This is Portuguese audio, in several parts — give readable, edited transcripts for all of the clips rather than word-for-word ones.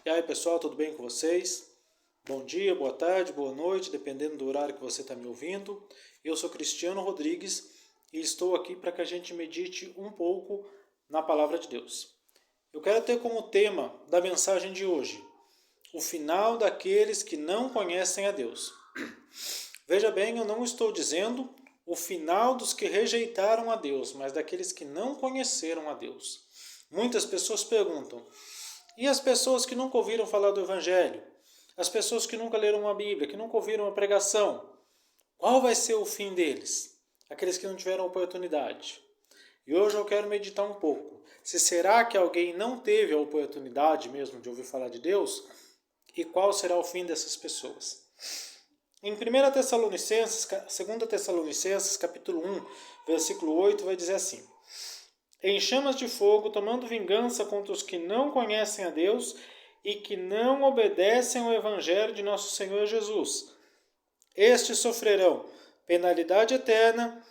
E aí pessoal, tudo bem com vocês? Bom dia, boa tarde, boa noite, dependendo do horário que você está me ouvindo. Eu sou Cristiano Rodrigues e estou aqui para que a gente medite um pouco na Palavra de Deus. Eu quero ter como tema da mensagem de hoje o final daqueles que não conhecem a Deus. Veja bem, eu não estou dizendo o final dos que rejeitaram a Deus, mas daqueles que não conheceram a Deus. Muitas pessoas perguntam: e as pessoas que nunca ouviram falar do Evangelho? As pessoas que nunca leram a Bíblia, que nunca ouviram a pregação? Qual vai ser o fim deles? Aqueles que não tiveram oportunidade. E hoje eu quero meditar um pouco. Se será que alguém não teve a oportunidade mesmo de ouvir falar de Deus? E qual será o fim dessas pessoas? Em 2 Tessalonicenses, capítulo 1, versículo 8, vai dizer assim: em chamas de fogo, tomando vingança contra os que não conhecem a Deus e que não obedecem ao Evangelho de nosso Senhor Jesus. Estes sofrerão penalidade eterna,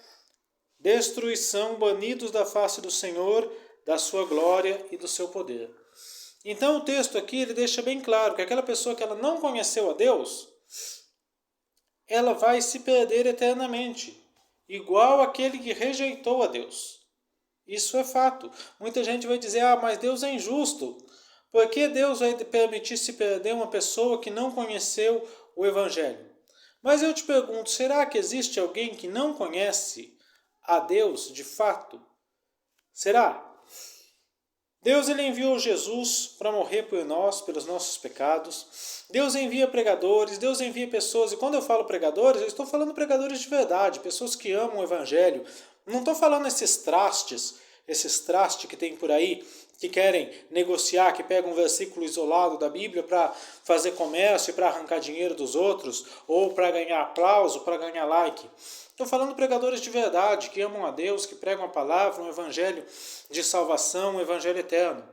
destruição, banidos da face do Senhor, da sua glória e do seu poder. Então o texto aqui ele deixa bem claro que aquela pessoa que ela não conheceu a Deus, ela vai se perder eternamente, igual aquele que rejeitou a Deus. Isso é fato. Muita gente vai dizer, mas Deus é injusto. Por que Deus vai permitir se perder uma pessoa que não conheceu o Evangelho? Mas eu te pergunto, será que existe alguém que não conhece a Deus de fato? Será? Deus ele enviou Jesus para morrer por nós, pelos nossos pecados. Deus envia pregadores, Deus envia pessoas. E quando eu falo pregadores, eu estou falando pregadores de verdade, pessoas que amam o Evangelho. Não estou falando esses trastes que tem por aí, que querem negociar, que pegam um versículo isolado da Bíblia para fazer comércio, para arrancar dinheiro dos outros, ou para ganhar aplauso, para ganhar like. Estou falando pregadores de verdade, que amam a Deus, que pregam a palavra, um evangelho de salvação, um evangelho eterno.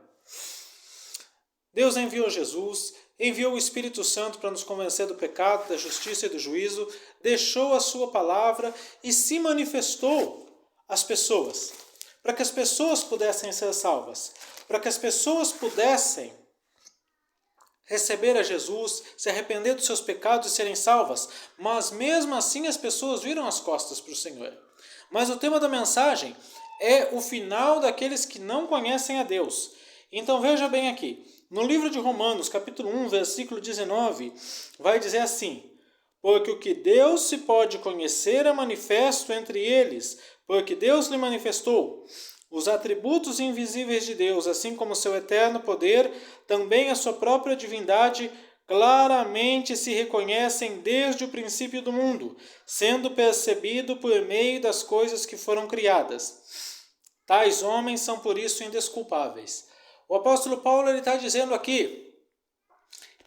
Deus enviou Jesus, enviou o Espírito Santo para nos convencer do pecado, da justiça e do juízo, deixou a sua palavra e se manifestou às pessoas, para que as pessoas pudessem ser salvas, para que as pessoas pudessem receber a Jesus, se arrepender dos seus pecados e serem salvas. Mas mesmo assim as pessoas viram as costas para o Senhor. Mas o tema da mensagem é o final daqueles que não conhecem a Deus. Então veja bem aqui, no livro de Romanos, capítulo 1, versículo 19, vai dizer assim: porque o que Deus se pode conhecer é manifesto entre eles, porque Deus lhe manifestou. Os atributos invisíveis de Deus, assim como seu eterno poder, também a sua própria divindade, claramente se reconhecem desde o princípio do mundo, sendo percebido por meio das coisas que foram criadas. Tais homens são por isso indesculpáveis. O apóstolo Paulo está dizendo aqui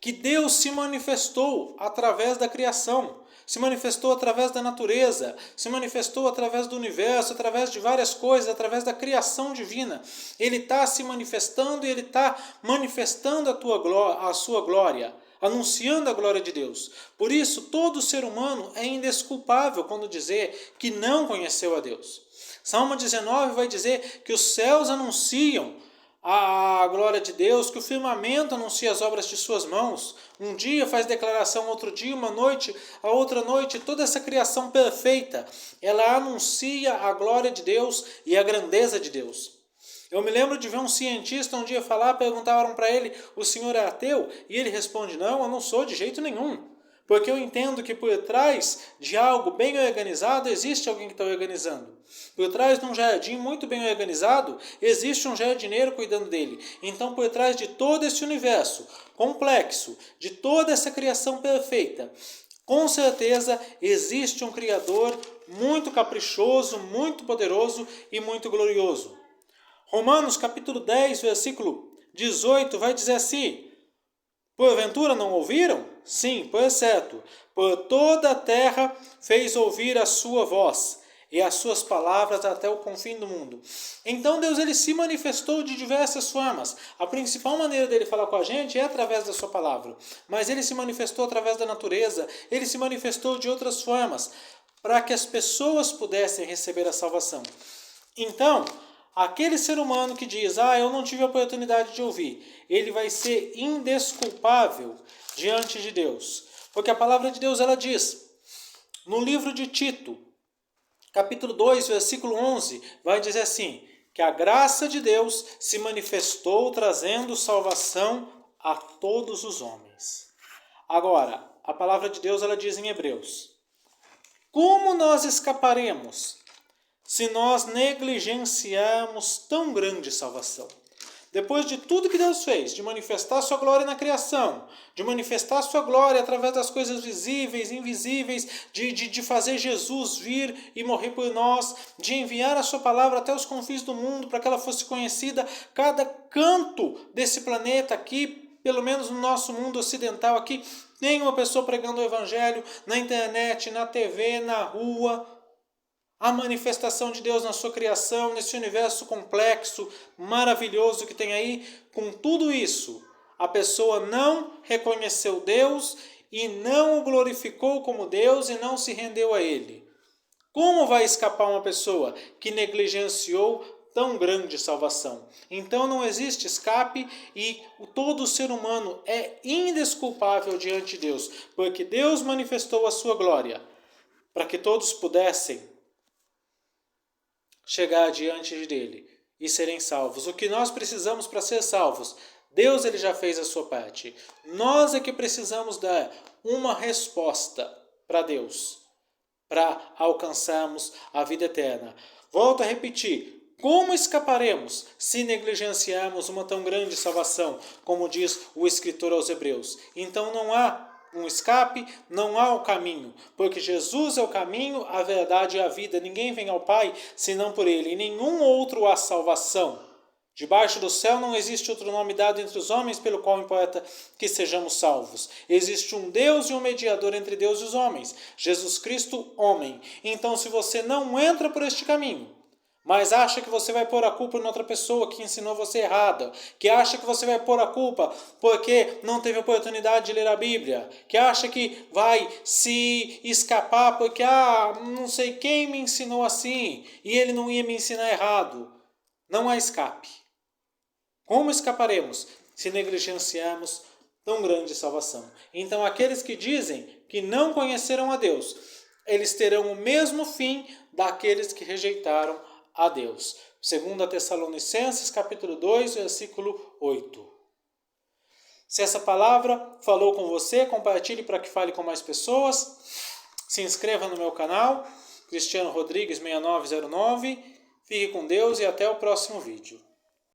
que Deus se manifestou através da criação, se manifestou através da natureza, se manifestou através do universo, através de várias coisas, através da criação divina. Ele está se manifestando e ele está manifestando a sua glória, anunciando a glória de Deus. Por isso, todo ser humano é indesculpável quando dizer que não conheceu a Deus. Salmo 19 vai dizer que os céus anunciam a glória de Deus, que o firmamento anuncia as obras de suas mãos. Um dia faz declaração, outro dia, uma noite, a outra noite, toda essa criação perfeita, ela anuncia a glória de Deus e a grandeza de Deus. Eu me lembro de ver um cientista um dia falar, perguntaram para ele, o senhor é ateu? E ele responde, não, eu não sou de jeito nenhum. Porque eu entendo que por trás de algo bem organizado, existe alguém que está organizando. Por trás de um jardim muito bem organizado, existe um jardineiro cuidando dele. Então, por trás de todo esse universo complexo, de toda essa criação perfeita, com certeza existe um Criador muito caprichoso, muito poderoso e muito glorioso. Romanos capítulo 10, versículo 18, vai dizer assim: porventura não ouviram? Sim, pois certo. Por toda a terra fez ouvir a sua voz e as suas palavras até o confim do mundo. Então Deus ele se manifestou de diversas formas. A principal maneira dele falar com a gente é através da sua palavra. Mas ele se manifestou através da natureza, ele se manifestou de outras formas, para que as pessoas pudessem receber a salvação. Então, aquele ser humano que diz, eu não tive a oportunidade de ouvir, ele vai ser indesculpável diante de Deus. Porque a palavra de Deus, ela diz, no livro de Tito, capítulo 2, versículo 11, vai dizer assim, que a graça de Deus se manifestou trazendo salvação a todos os homens. Agora, a palavra de Deus, ela diz em Hebreus, como nós escaparemos se nós negligenciarmos tão grande salvação? Depois de tudo que Deus fez, de manifestar sua glória na criação, de manifestar sua glória através das coisas visíveis, invisíveis, de fazer Jesus vir e morrer por nós, de enviar a sua palavra até os confins do mundo para que ela fosse conhecida, cada canto desse planeta aqui, pelo menos no nosso mundo ocidental aqui, tem uma pessoa pregando o evangelho na internet, na TV, na rua. A manifestação de Deus na sua criação, nesse universo complexo, maravilhoso que tem aí, com tudo isso, a pessoa não reconheceu Deus e não o glorificou como Deus e não se rendeu a Ele. Como vai escapar uma pessoa que negligenciou tão grande salvação? Então não existe escape e todo ser humano é indesculpável diante de Deus, porque Deus manifestou a sua glória para que todos pudessem chegar diante dele e serem salvos. O que nós precisamos para ser salvos? Deus, ele já fez a sua parte. Nós é que precisamos dar uma resposta para Deus, para alcançarmos a vida eterna. Volto a repetir, como escaparemos se negligenciarmos uma tão grande salvação, como diz o escritor aos Hebreus? Então não há um escape, não há o caminho, porque Jesus é o caminho, a verdade e a vida. Ninguém vem ao Pai senão por Ele. Em nenhum outro há salvação. Debaixo do céu não existe outro nome dado entre os homens pelo qual importa que sejamos salvos. Existe um Deus e um mediador entre Deus e os homens, Jesus Cristo, homem. Então, se você não entra por este caminho, mas acha que você vai pôr a culpa em outra pessoa que ensinou você errada, que acha que você vai pôr a culpa porque não teve oportunidade de ler a Bíblia, que acha que vai se escapar porque não sei quem me ensinou assim e ele não ia me ensinar errado. Não há escape. Como escaparemos se negligenciarmos tão grande salvação? Então aqueles que dizem que não conheceram a Deus, eles terão o mesmo fim daqueles que rejeitaram a Deus. 2 Tessalonicenses, capítulo 2, versículo 8. Se essa palavra falou com você, compartilhe para que fale com mais pessoas. Se inscreva no meu canal, Cristiano Rodrigues 6909. Fique com Deus e até o próximo vídeo.